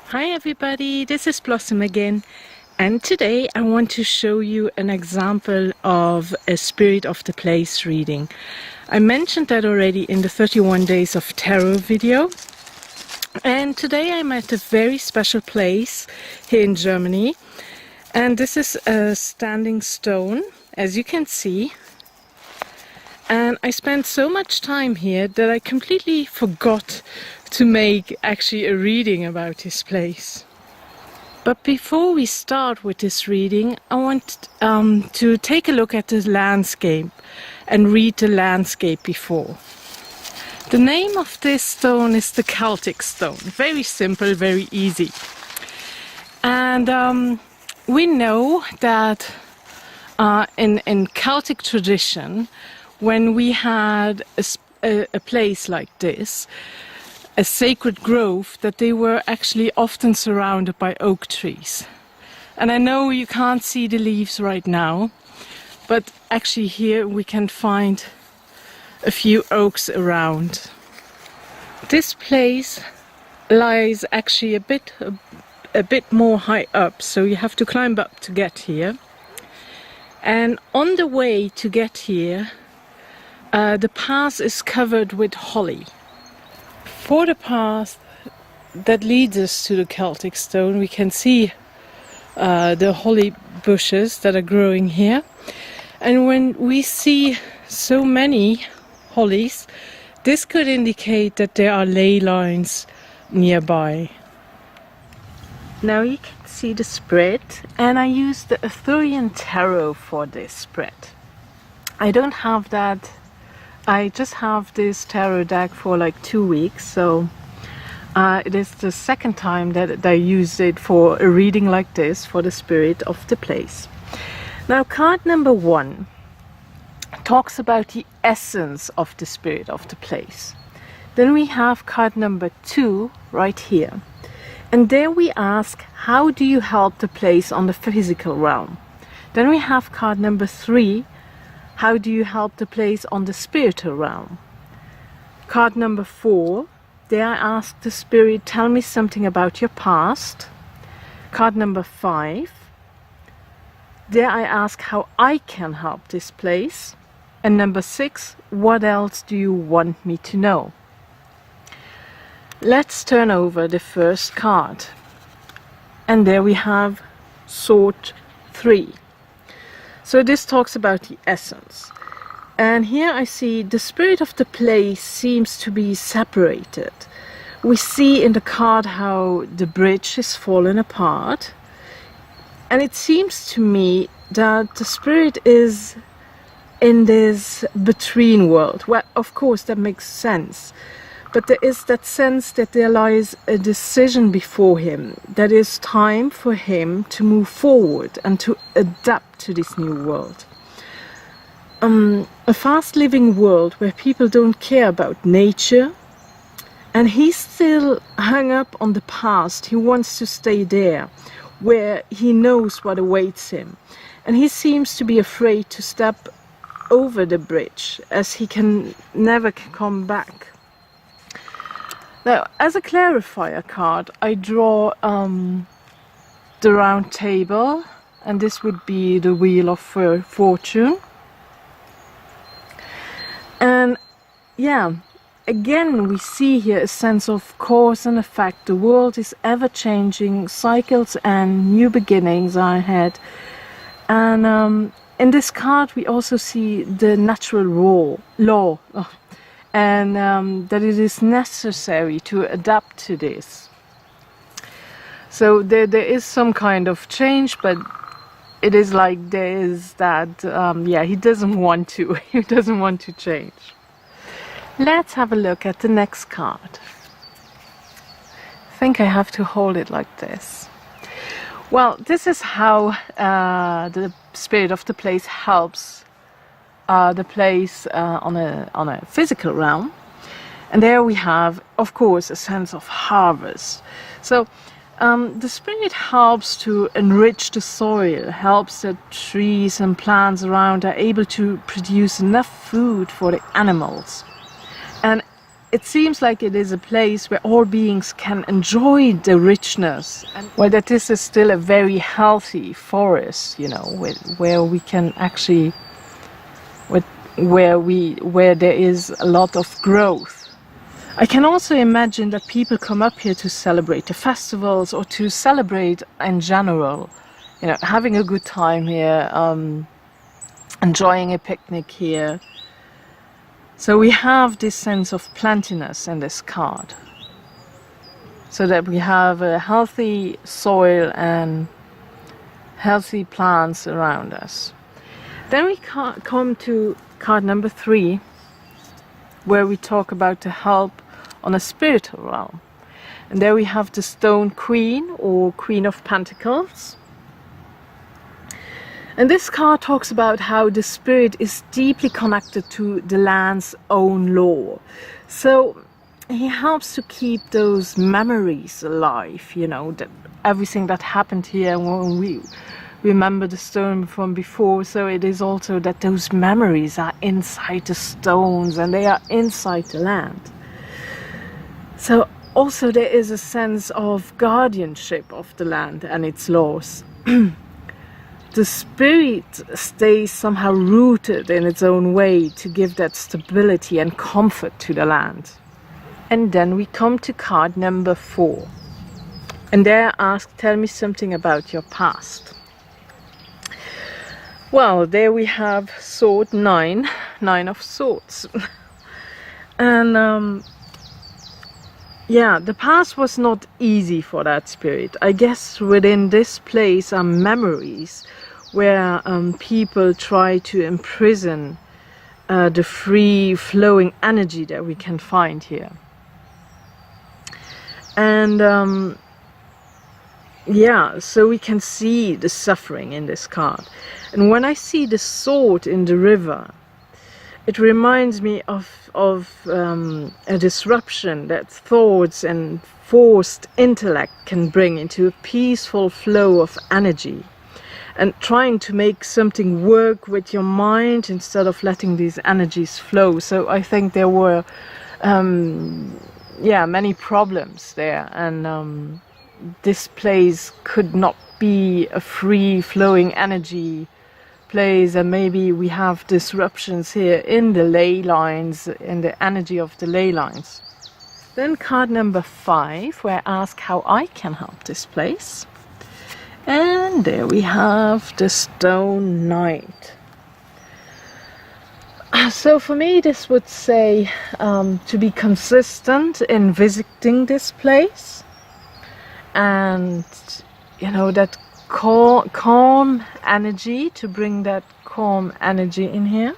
Hi everybody, this is Blossom again, and today I want to show you an example of a Spirit of the Place reading. I mentioned that already in the 31 Days of Tarot video, and today I'm at a very special place here in Germany, and this is a standing stone, as you can see. And I spent so much time here that I completely forgot to make actually a reading about this place. But before we start with this reading, I want to take a look at the landscape and read the landscape before. The name of this stone is the Celtic stone. Very simple, very easy. And we know that in Celtic tradition, when we had a place like this, a sacred grove, that they were actually often surrounded by oak trees. And I know you can't see the leaves right now, but actually here we can find a few oaks around. This place lies actually a bit more high up, so you have to climb up to get here. And on the way to get here, the path is covered with holly. For the path that leads us to the Celtic stone, we can see the holly bushes that are growing here. And when we see so many hollies, this could indicate that there are ley lines nearby. Now you can see the spread, and I used the Arthurian Tarot for this spread. I don't have that. I just have this tarot deck for like 2 weeks, so it is the second time that I use it for a reading like this for the Spirit of the Place. Now card number 1 talks about the essence of the Spirit of the Place. Then we have card number 2 right here, and there we ask, how do you help the place on the physical realm? Then we have card number 3, how do you help the place on the spiritual realm? Card number 4, there I ask the Spirit, tell me something about your past. Card number 5, there I ask how I can help this place. And number 6, what else do you want me to know? Let's turn over the first card. And there we have Sword 3. So this talks about the essence. And here I see the Spirit of the Place seems to be separated. We see in the card how the bridge is fallen apart. And it seems to me that the Spirit is in this between world. Well, of course, that makes sense. But there is that sense that there lies a decision before him, that is time for him to move forward and to adapt to this new world. A fast-living world where people don't care about nature, and he's still hung up on the past. He wants to stay there, where he knows what awaits him. And he seems to be afraid to step over the bridge, as he can never come back. Now, as a clarifier card, I draw the round table, and this would be the Wheel of Fortune. And yeah, again we see here a sense of cause and effect. The world is ever changing, cycles and new beginnings are ahead. And in this card we also see the natural law. And that it is necessary to adapt to this. So there is some kind of change, but it is like there is that, yeah, he doesn't want to. He doesn't want to change. Let's have a look at the next card. I think I have to hold it like this. Well, this is how the Spirit of the Place helps the place on a physical realm. And there we have, of course, a sense of harvest. So the Spirit helps to enrich the soil, helps that trees and plants around are able to produce enough food for the animals. And it seems like it is a place where all beings can enjoy the richness, and well, that this is still a very healthy forest, you know, where we can actually, where there is a lot of growth. I can also imagine that people come up here to celebrate the festivals or to celebrate in general, you know, having a good time here, enjoying a picnic here. So we have this sense of plentiness in this card, so that we have a healthy soil and healthy plants around us. Then we come to card number 3, where we talk about the help on a spiritual realm. And there we have the Stone Queen, or Queen of Pentacles. And this card talks about how the spirit is deeply connected to the land's own law. So he helps to keep those memories alive, you know, that everything that happened here when we remember the stone from before. So it is also that those memories are inside the stones and they are inside the land. So also there is a sense of guardianship of the land and its laws. The spirit stays somehow rooted in its own way to give that stability and comfort to the land. And then we come to card number 4. And there I ask, tell me something about your past. Well, there we have sword 9 of swords. And yeah, the past was not easy for that spirit. I guess within this place are memories where people try to imprison the free flowing energy that we can find here. And yeah, so we can see the suffering in this card. And when I see the sword in the river, it reminds me of a disruption that thoughts and forced intellect can bring into a peaceful flow of energy, and trying to make something work with your mind instead of letting these energies flow. So I think there were yeah, many problems there, and this place could not be a free flowing energy place, and maybe we have disruptions here in the ley lines, in the energy of the ley lines. Then card number 5, where I ask how I can help this place. And there we have the Stone Knight. So for me this would say to be consistent in visiting this place, and you know, that calm energy, to bring that calm energy in here.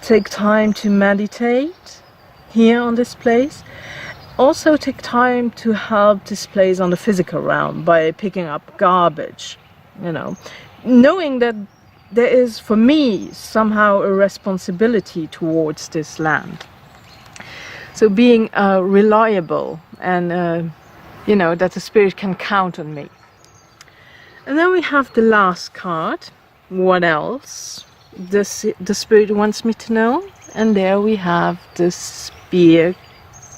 Take time to meditate here on this place. Also take time to help this place on the physical realm by picking up garbage, you know, knowing that there is, for me, somehow a responsibility towards this land. So being reliable, and you know, that the spirit can count on me. And then we have the last card. What else the spirit wants me to know? And there we have the Spear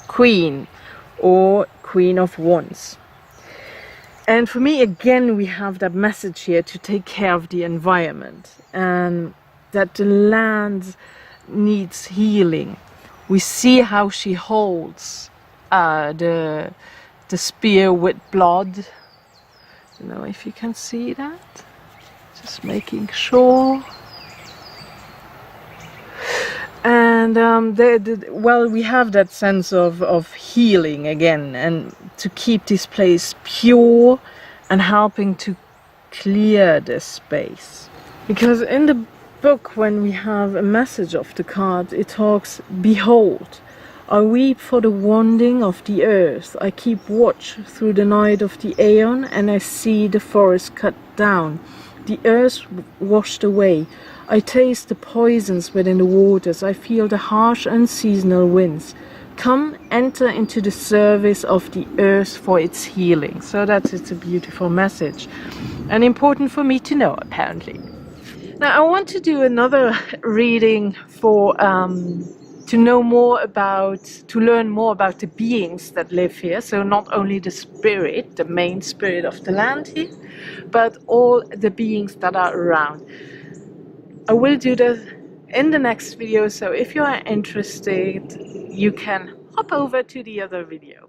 Queen, or Queen of Wands. And for me, again, we have that message here to take care of the environment, and that the land needs healing. We see how she holds the spear with blood. I don't know if you can see that. Just making sure. And well, we have that sense of healing again, and to keep this place pure and helping to clear this space. Because in the book, when we have a message of the card, it talks, behold, I weep for the wanding of the earth. I keep watch through the night of the aeon, and I see the forest cut down, the earth washed away. I taste the poisons within the waters. I feel the harsh unseasonal winds. Come, enter into the service of the earth for its healing. So it's a beautiful message, and important for me to know, apparently. Now I want to do another reading for to know more about, to learn more about the beings that live here. So not only the spirit, the main spirit of the land here, but all the beings that are around. I will do that in the next video, so if you are interested, you can hop over to the other video.